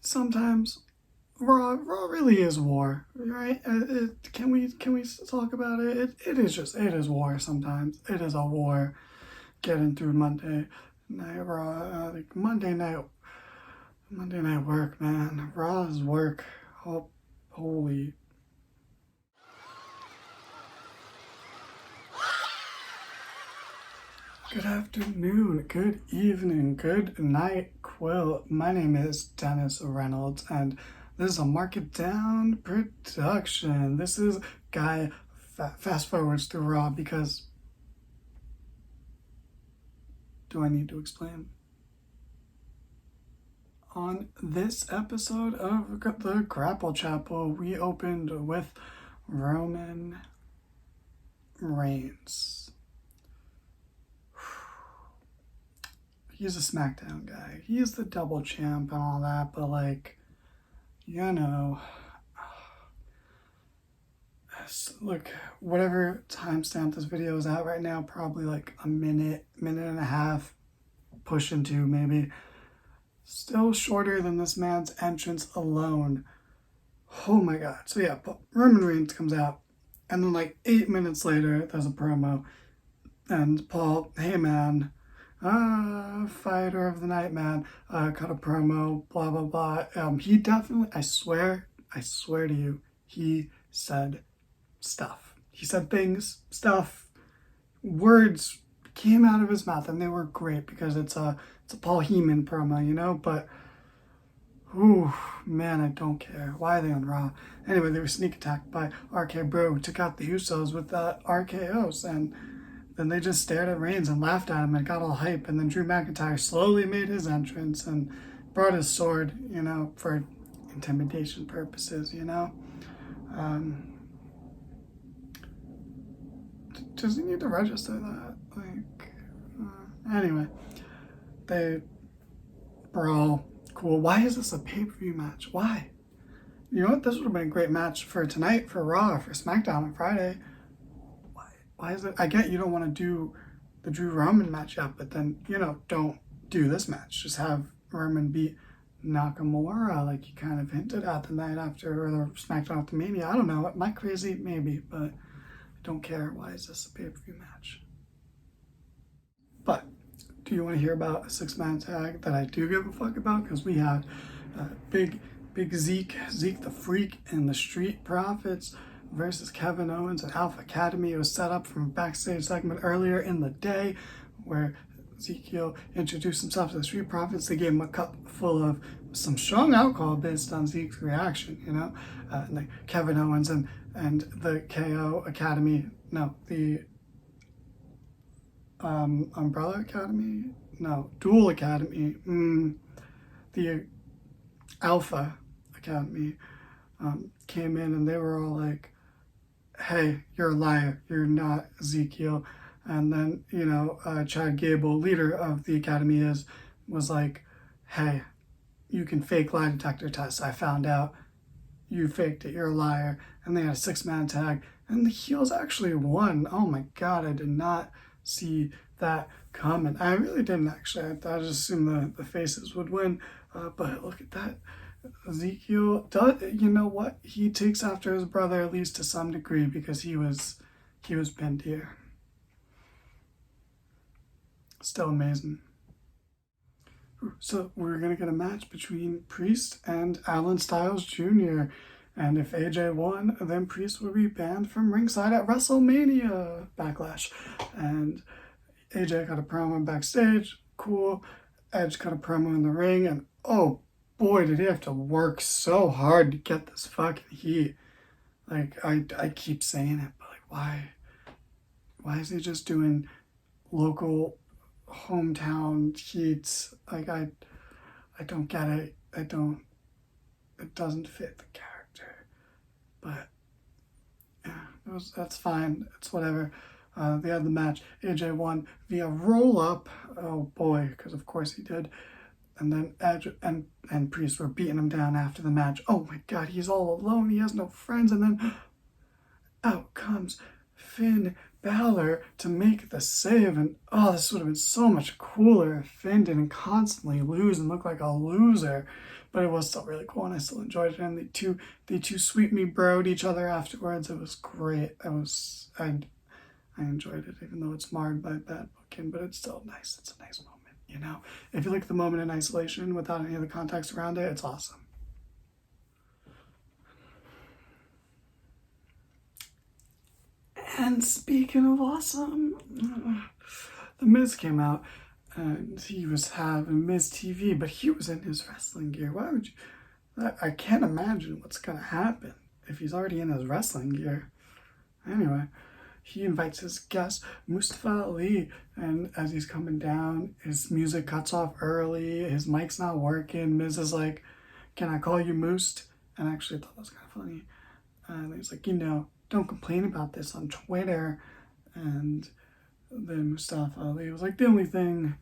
sometimes Raw really is war, right? Can we talk about it? It is war sometimes. It is a war getting through Monday Night Raw, like Monday Night work, man. Raw is work. Oh, holy. Good afternoon, good evening, good night, Quill. My name is Dennis Reynolds, and this is a Market Down production. This is Guy fast forwards through Raw because. Do I need to explain? On this episode of the Grapple Chapel, we opened with Roman Reigns. He's a SmackDown guy. He's the double champ and all that, but look, whatever timestamp this video is at right now, probably like a minute and a half, pushing two maybe. Still shorter than this man's entrance alone. Oh my god. So yeah, Roman Reigns comes out, and then like 8 minutes later, there's a promo, and Paul, hey man, fighter of the night, man, cut a promo, blah blah blah. He definitely, I swear to you, he said stuff. He said things, stuff, words came out of his mouth, and they were great because it's a Paul Heyman promo, you know. But, ooh, man, I don't care. Why are they on Raw? Anyway, they were sneak attacked by RK Bro, took out the Usos with RKOs, and then they just stared at Reigns and laughed at him and got all hype. And then Drew McIntyre slowly made his entrance and brought his sword, you know, for intimidation purposes, you know. Does he need to register that? Anyway, they brawl. Cool. Why is this a pay-per-view match? Why? You know what? This would have been a great match for tonight, for Raw, or for SmackDown on Friday. Why is it? I get you don't want to do the Drew Roman match yet, but then, you know, don't do this match. Just have Roman beat Nakamura, like you kind of hinted at the night after, or the SmackDown after Mania. I don't know. Am I crazy? Maybe, but I don't care. Why is this a pay-per-view match? But do you want to hear about a six-man tag that I do give a fuck about? Because we had big Zeke the Freak, and the Street Profits versus Kevin Owens and Alpha Academy. It was set up from a backstage segment earlier in the day where Ezekiel introduced himself to the Street Profits. They gave him a cup full of some strong alcohol based on Zeke's reaction, you know. And Kevin Owens and the KO Academy, no, the Umbrella Academy, no, Dual Academy, the Alpha Academy came in, and they were all like, hey, you're a liar, you're not Ezekiel. And then, you know, Chad Gable, leader of the Academy, was like, hey, you can fake lie detector tests. I found out you faked it, you're a liar. And they had a six-man tag, and the heels actually won. Oh my god, I did not see that coming. I really didn't actually. I just assumed the faces would win. But look at that. Ezekiel does, you know what? He takes after his brother, at least to some degree, because he was pinned here. Still amazing. So we're gonna get a match between Priest and Alan Styles Jr. And if AJ won, then Priest would be banned from ringside at WrestleMania Backlash. And AJ got a promo backstage. Cool. Edge got a promo in the ring, and oh boy, did he have to work so hard to get this fucking heat. Like, I keep saying it, but like, why is he just doing local hometown heats? Like, I don't get it. It doesn't fit the character. But yeah, that's fine. It's whatever. They had the match. AJ won via roll up. Oh boy, because of course he did. And then Edge and Priest were beating him down after the match. Oh my god, he's all alone. He has no friends. And then out comes Finn Balor to make the save, and oh, this would have been so much cooler if Finn didn't constantly lose and look like a loser. But it was still really cool, and I still enjoyed it. And the two sweet me broed each other afterwards. It was great. I enjoyed it, even though it's marred by bad booking. But it's still nice. It's a nice moment, you know. If you look at the moment in isolation without any of the context around it, it's awesome. And speaking of awesome, The Miz came out and he was having Miz TV, but he was in his wrestling gear. Why would you? I can't imagine what's going to happen if he's already in his wrestling gear. Anyway, he invites his guest, Mustafa Ali, and as he's coming down, his music cuts off early, his mic's not working. Miz is like, "Can I call you Must?" And I actually thought that was kind of funny. And he's like, "Don't complain about this on Twitter." And then Mustafa Ali was like, the only thing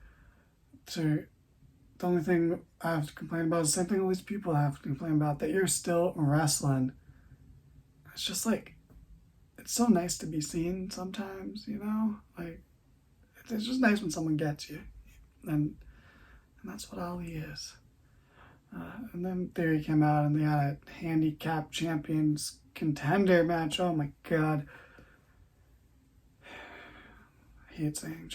I have to complain about is the same thing all these people have to complain about, that you're still wrestling. It's just like, it's so nice to be seen sometimes, you know? Like, it's just nice when someone gets you. And that's what Ali is. And then Theory came out and they had a handicap champions contender match. Oh my god. I hate saying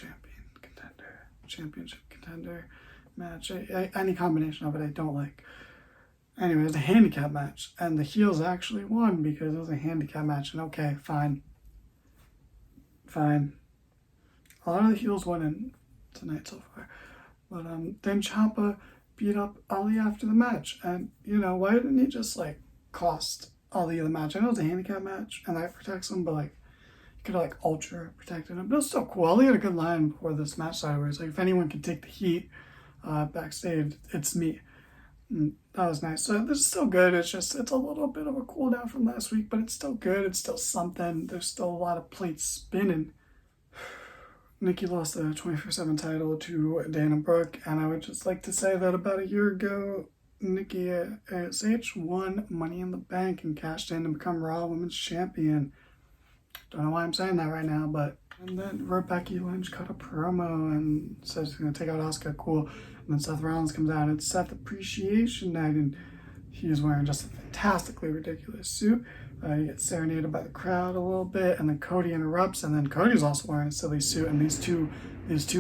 championship contender match. Any combination of it I don't like. Anyway, it was a handicap match, and the heels actually won because it was a handicap match. And okay, fine. A lot of the heels won tonight so far. But then Ciampa beat up Ali after the match, and why didn't he just like cost Ali the match? I know it's a handicap match, and that protects him, but like, could have like ultra protected him. But it was still cool. Ali had a good line before this match started where he's like, if anyone can take the heat backstage, it's me. And that was nice. So this is still good. It's a little bit of a cool down from last week, but it's still good. It's still something. There's still a lot of plates spinning. Nikki lost the 24/7 title to Dana Brooke, and I would just like to say that about a year ago, Nikki ASH won Money in the Bank and cashed in to become Raw Women's Champion. Don't know why I'm saying that right now, but... And then Becky Lynch cut a promo and says she's going to take out Asuka. Cool. And then Seth Rollins comes out. It's Seth Appreciation Night, and he's wearing just a fantastically ridiculous suit. He gets serenaded by the crowd a little bit, and then Cody interrupts, and then Cody's also wearing a silly suit, and these two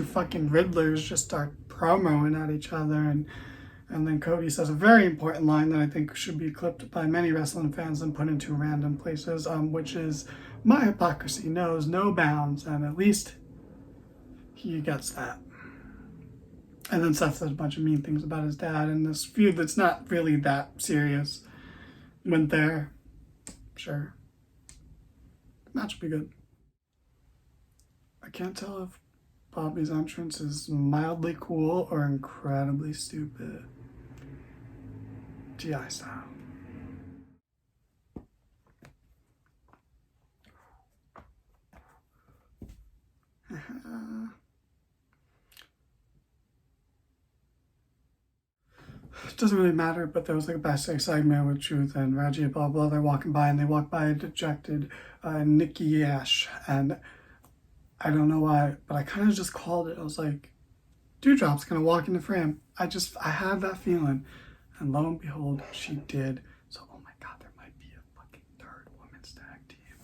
fucking Riddlers just start promoing at each other, and then Cody says a very important line that I think should be clipped by many wrestling fans and put into random places, which is, "My hypocrisy knows no bounds," and at least he gets that. And then Seth says a bunch of mean things about his dad, and this feud that's not really that serious went there. Sure. Match will be good. I can't tell if Bobby's entrance is mildly cool or incredibly stupid. GI style. It doesn't really matter, but there was like a backstage segment with Truth and Reggie, blah blah. They're walking by and they walk by a dejected Nikki Ash, and I don't know why, but I kind of just called it. I was like, Dewdrop's gonna walk in the frame. I had that feeling, and lo and behold, she did. So oh my god, there might be a fucking third women's tag team.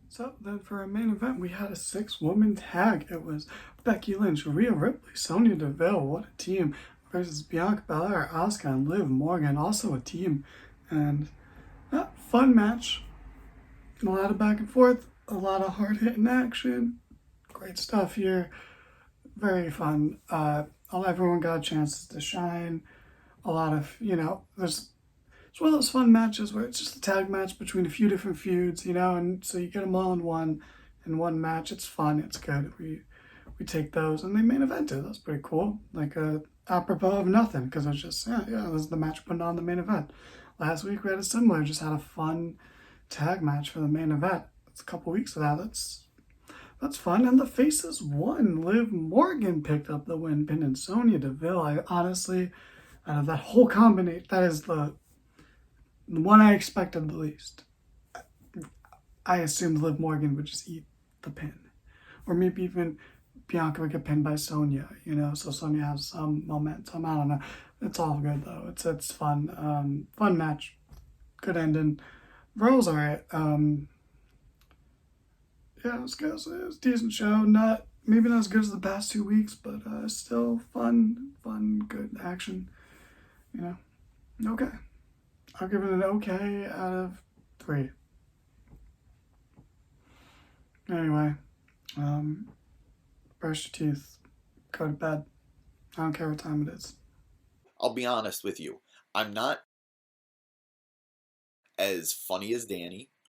So then for our main event, we had a 6-woman tag. It was Becky Lynch, Rhea Ripley, Sonya Deville, what a team, versus Bianca Belair, Asuka, and Liv Morgan, also a team. And fun match. A lot of back and forth, a lot of hard-hitting action. Great stuff here. Very fun. Everyone got chances to shine. A lot of, it's one of those fun matches where it's just a tag match between a few different feuds, and so you get them all in one match. It's fun. It's good. We take those, and they main evented. That's pretty cool. Like apropos of nothing, because it was just this is the match putting on the main event. Last week we had a similar, just had a fun tag match for the main event. It's a couple weeks of that. That's fun. And the Faces won. Liv Morgan picked up the win, pinning Sonya Deville. I honestly, out of that whole combination, that is the one I expected the least. I assumed Liv Morgan would just eat the pin. Or maybe even Bianca would get pinned by Sonya, you know, so Sonya has some momentum. I don't know. It's all good though. It's fun. Fun match. Good ending. Raw's alright. Yeah, it was good. It was a decent show. Not maybe not as good as the past 2 weeks, but still fun, good action. You know. Okay. I'll give it an okay out of 3. Anyway, brush your teeth, go to bed. I don't care what time it is. I'll be honest with you. I'm not as funny as Danny.